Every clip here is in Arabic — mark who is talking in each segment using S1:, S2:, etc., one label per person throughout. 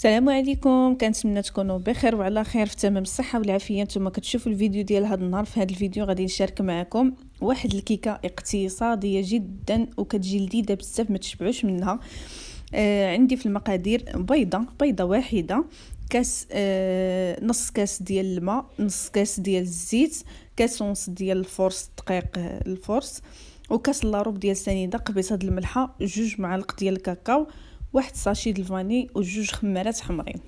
S1: السلام عليكم، كنتمنى تكونوا بخير وعلى خير في تمام الصحه والعافيه. نتوما كتشوفوا الفيديو ديال هذا النهار. في هذا الفيديو غادي نشارك معكم واحد الكيكه اقتصاديه جدا وكتجي لذيذه بزاف، ما تشبعوش منها. عندي في المقادير بيضه واحده، كاس نص كاس ديال الماء، نص كاس ديال الزيت، كاس ونص ديال الفورص دقيق الفورص، وكاس لاروب ديال سنيده، قبيصه د الملحه، 2 معالق ديال الكاكاو، واحد ساشي د الفاني وجوج خمارات حمرين.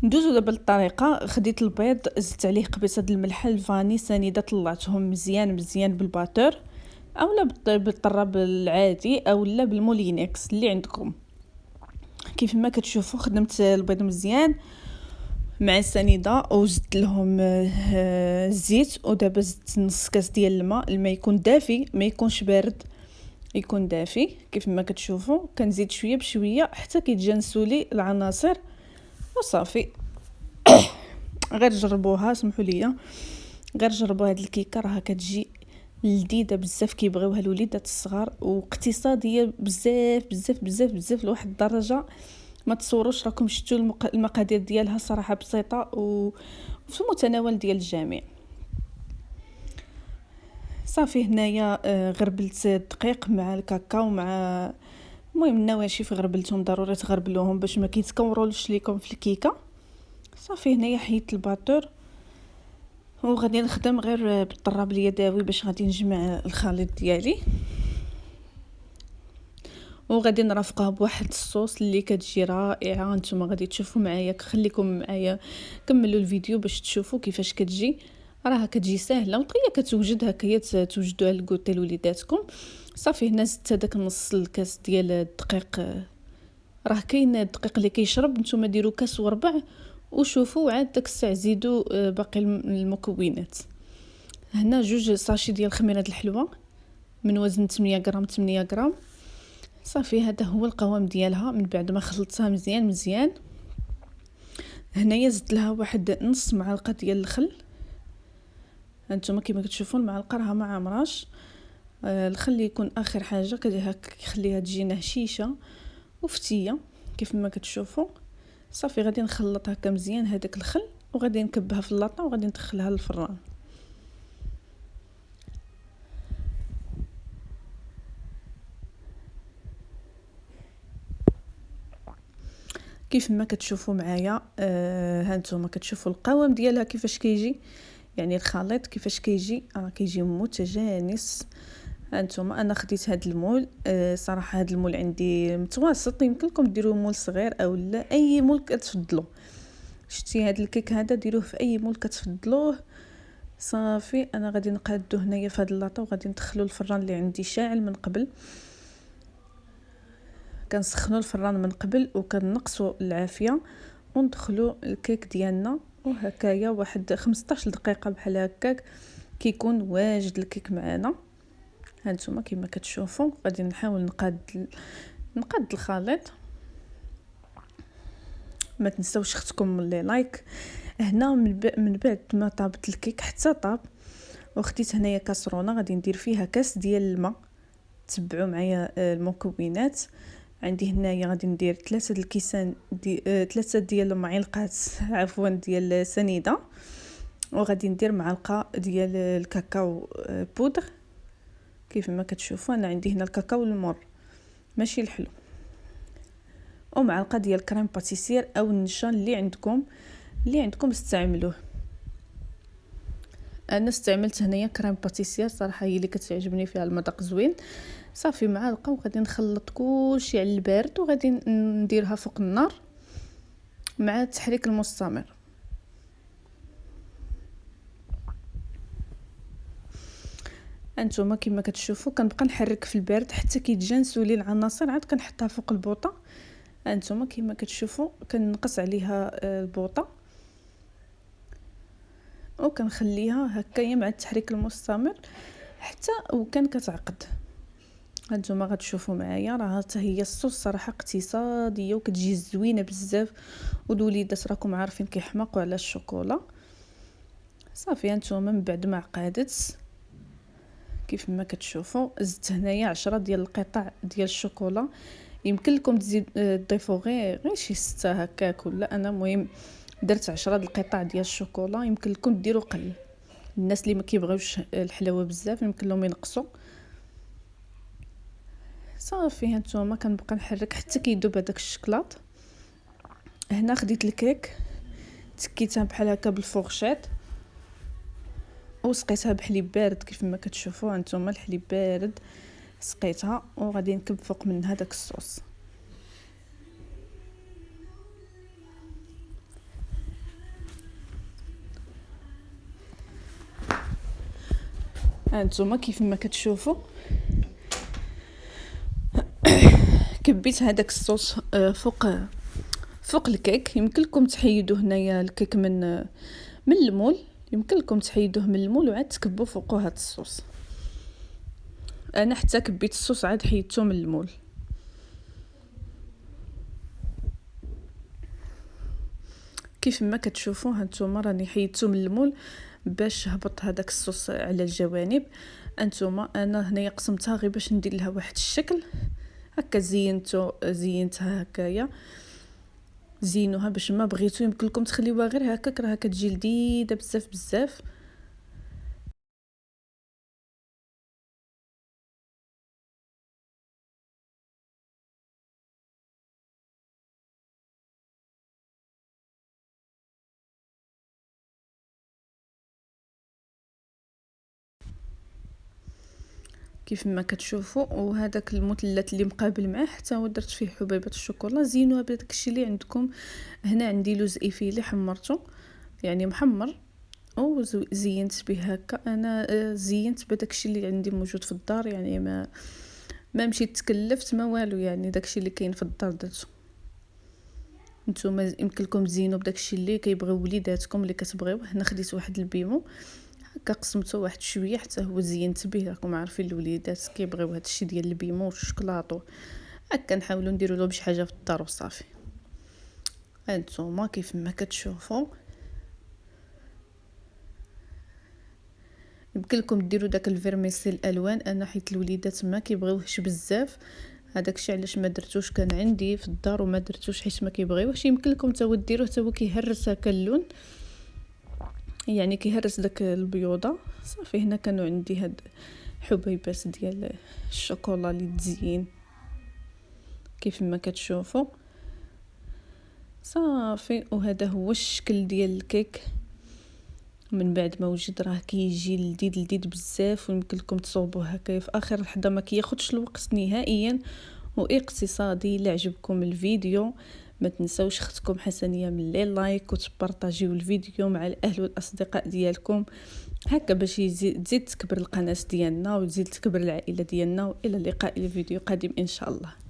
S1: ندوزو دابا للطريقه. خديت البيض، زدت عليه قبيصه د الملح، الفاني، سنيده، طلعتهم مزيان بالباتور اولا بالطراب العادي اولا بالمولينكس اللي عندكم. كيف ما كتشوفوا خدمت البيض مزيان مع السنيده وزدت لهم الزيت، ودابا زدت نص كاس ديال الماء يكون دافي، ما يكونش بارد، يكون دافي. كيف ما كتشوفوا كنزيد شويه بشويه حتى كيتجانسوا لي العناصر وصافي. غير جربوها، سمحوا لي، غير جربوا هاد الكيكه، راها كتجي لذيذه بزاف، كيبغيوها الوليدات الصغار، واقتصاديه بزاف بزاف بزاف بزاف لواحد الدرجه ما تصوروش. راكم شفتوا المقادير ديالها صراحه بسيطه وفي متناول ديال الجميع. صافي هنايا غربلت الدقيق مع الكاكاو مع المهم النواشف، غربلتهم، ضروري تغربلوهم باش ما كيتكوروش ليكم في الكيكه. صافي هنايا حيدت الباتور وغادي نخدم غير بالطراب اليدوي باش غادي نجمع الخليط ديالي، وغادي نرافقها بواحد الصوص اللي كتجي رائعه. نتوما غادي تشوفوا معايا، خليكم معايا كملوا الفيديو باش تشوفوا كيفاش كتجي. راها كتجي ساهله ودغيا كتوجد هكايا توجدوها لكوتي لوليداتكم. صافي هنا زدت هذاك نص الكاس ديال الدقيق، راه كاين الدقيق اللي كيشرب، نتوما ديروا كاس وربع وشوفوا عاد داك الساعه زيدوا باقي المكونات. هنا 2 ساشي ديال خميره الحلوى من وزن 8 غرام. صافي هذا هو القوام ديالها من بعد ما خلطتها مزيان. هنايا زدت لها واحد نص معلقه ديال الخل. هانتوما كما كتشوفوا المعلقه راها ما عمراش، الخل يكون اخر حاجه، كيخليها تجي هشيشه وفتيه كيف ما كتشوفوا. صافي غادي نخلط هكا مزيان هذاك الخل، وغادي نكبها في اللاطه وغادي ندخلها للفران. كيف ما كتشوفوا معايا هانتوما كتشوفوا القوام ديالها كيفاش كيجي، يعني الخليط كيفاش كيجي متجانس. هانتوما انا خديت هاد المول، صراحه هاد المول عندي متوسط، يمكن لكم ديروا مول صغير او لا اي مول كتفضلوا. شتي هاد الكيك هذا ديروه في اي مول كتفضلوه. صافي انا غادي نقادو هنايا في هاد اللاطه وغادي ندخلو الفران اللي عندي شاعل من قبل. كنسخنوا الفران من قبل وكنقصوا العافيه وندخلوا الكيك ديالنا، وهكايا واحد 15 دقيقه بحال هكاك كيكون واجد الكيك معنا. هانتوما كما كتشوفوا غادي نحاول نقاد الخليط. ما تنساوش اختكم لي لايك. هنا من بعد ما طابت الكيك حتى طاب، وخديت هنايا كاسرونه غادي ندير فيها كاس ديال الماء. تبعوا معايا المكونات. عندي هنايا غادي ندير 3 الكيسان 3 ديال المعلقات ديال سنيده، وغادي ندير معلقه ديال الكاكاو بودر. كيف ما كتشوفوا انا عندي هنا الكاكاو المر ماشي الحلو، ومعلقه ديال كريم باتيسير او النشا اللي عندكم استعملوه. انا استعملت هنايا كريم باتيسير، صراحه هي اللي كتعجبني، فيها المذاق زوين. صافي معلقه وغادي نخلط كلشي على البارد، وغادي نديرها فوق النار مع التحريك المستمر. انتما كما كتشوفوا كنبقى نحرك في البارد حتى كيتجانسوا لي العناصر، عاد كنحطها فوق البوطه. انتما كما كتشوفوا كنقص عليها البوطه وكنخليها هكايا مع التحريك المستمر حتى وكان كتعقد. هانتوما غتشوفوا معايا راه حتى هي الصوص صراحه اقتصاديه وكتجي زوينه بزاف، والوليدات راكم عارفين كيحماقوا على الشوكولا. صافي هانتوما من بعد ما عقدت كيف ما كتشوفوا زدت هنايا 10 ديال القطع ديال الشوكولا، يمكن لكم تضيفوا غير شي 6 هكاك، ولا انا مهم درت 10 القطع ديال الشوكولا. يمكن لكم ديروا قل، الناس اللي ما كيبغيوش الحلاوه بزاف يمكن لهم ينقصوا. صافي هانتوما كنبقى نحرك حتى كيذوب هذاك الشكلاط. هنا خديت الكيك تكيتها بحال هكا بالفورشيط وسقيتها بحليب بارد كيف ما كتشوفوا هانتوما. الحليب بارد سقيتها وغادي نكب فوق منها داك الصوص. هانتوما كيف ما كتشوفوا كبيت هذاك الصوص فوق الكيك. يمكن لكم تحيدوا هنايا الكيك من المول، يمكن لكم تحيدوه من المول وعاد تكبوا فوقه هذا الصوص. انا حتى كبيت الصوص عاد حيدته من المول. كيف ما كتشوفوا هانتوما راني حيدته من المول باش هبط هذاك الصوص على الجوانب. انتوما انا هنايا قسمتها غير باش ندير لها واحد الشكل هكا. زينتها هكايا، زينوها باش ما بغيتو يمكن لكم تخليوها غير هكاك، راه كتجي لذيذه بزاف بزاف. كيف ما كتشوفوا وهذاك المثلث اللي مقابل معاه حتى هو درت فيه حبيبات الشوكولا. زينوها بداك الشيء اللي عندكم. هنا عندي لوز ايفيلي حمرته يعني محمر وزينت به هكا. انا زينت بداك الشيء اللي عندي موجود في الدار، يعني ما مشيت تكلفت ما والو، يعني داكشي اللي كاين في الدار درتو. نتوما يمكن لكم تزينوا بداك الشيء اللي كيبغيو وليداتكم اللي كتبغيوه. هنا خديت واحد البيمو هكا قسمته واحد شويه حتى هو زينت به. راكم عارفين الوليدات كيبغيو هذا الشيء ديال البيمو والشكلاط هكا، نحاولوا نديروا لهم شي حاجه في الدار وصافي. هانتوما كيف ما كتشوفوا يمكن لكم ديروا داك الفيرميسيل الالوان. انا حيت الوليدات ما كيبغيوهش بزاف، هذاك الشيء علاش ما درتوش. كان عندي في الدار وما درتوش حيت ما كيبغيوهش. يمكن لكم حتى ديروه حتى هو كيهرس هكا اللون، يعني كيهرس داك البيوضه. صافي هنا كانوا عندي هاد حبيبات ديال الشوكولا اللي تزين كيف ما كتشوفوا. صافي وهذا هو الشكل ديال الكيك من بعد ما وجد. راه كيجي لذيذ بزاف، ويمكن لكم تصوبوه هكا في اخر لحظه، ما كياخذش الوقت نهائيا واقتصادي. الا عجبكم الفيديو ما تنسوش اختكم حسنيه من لي لايك وتبارطاجيو الفيديو مع الاهل والاصدقاء ديالكم هكا باش تزيد تكبر القناه ديالنا وتزيد تكبر العائله ديالنا. والى اللقاء الى فيديو قادم ان شاء الله.